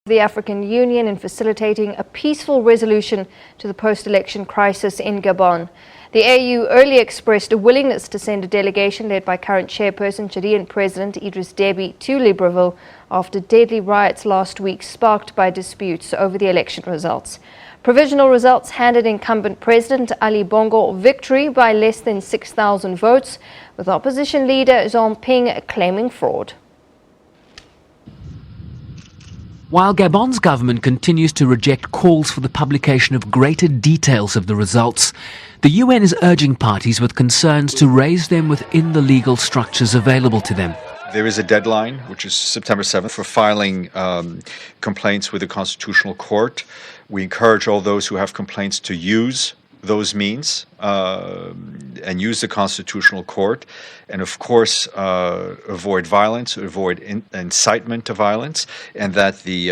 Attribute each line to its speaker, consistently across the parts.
Speaker 1: The African Union in facilitating a peaceful resolution to the post-election crisis in Gabon. The AU earlier expressed a willingness to send a delegation led by current Chairperson Chadian President Idriss Deby to Libreville after deadly riots last week sparked by disputes over the election results. Provisional results handed incumbent President Ali Bongo victory by less than 6,000 votes, with opposition leader Jean Ping claiming fraud.
Speaker 2: While Gabon's government continues to reject calls for the publication of greater details of the results, the UN is urging parties with concerns to raise them within the legal structures available to them.
Speaker 3: There is a deadline, which is September 7th, for filing complaints with the Constitutional Court. We encourage all those who have complaints to use those means and use the Constitutional Court, and of course avoid violence, avoid incitement to violence, and that the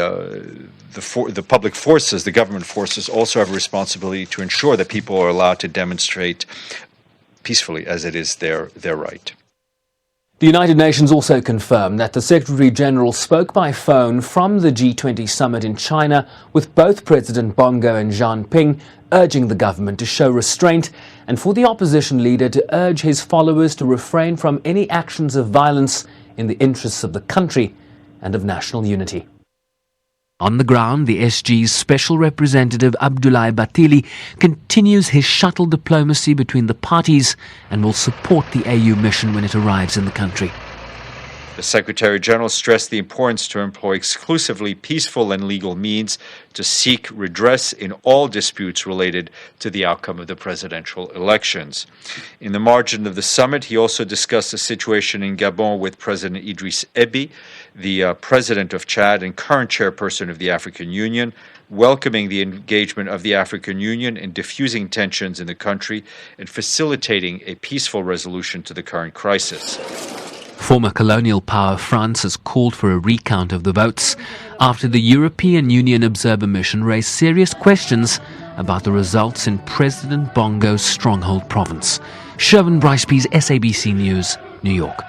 Speaker 3: public forces, the government forces, also have a responsibility to ensure that people are allowed to demonstrate peacefully, as it is their right.
Speaker 2: The United Nations also confirmed that the Secretary-General spoke by phone from the G20 summit in China with both President Bongo and Jean Ping, urging the government to show restraint and for the opposition leader to urge his followers to refrain from any actions of violence in the interests of the country and of national unity. On the ground, the SG's Special Representative Abdoulaye Bathily continues his shuttle diplomacy between the parties and will support the AU mission when it arrives in the country.
Speaker 3: The Secretary-General stressed the importance to employ exclusively peaceful and legal means to seek redress in all disputes related to the outcome of the presidential elections. In the margin of the summit, he also discussed the situation in Gabon with President Idriss Deby, the President of Chad and current Chairperson of the African Union, welcoming the engagement of the African Union in diffusing tensions in the country and facilitating a peaceful resolution to the current crisis.
Speaker 2: Former colonial power France has called for a recount of the votes after the European Union observer mission raised serious questions about the results in President Bongo's stronghold province. Sherwin Brycepease, SABC News, New York.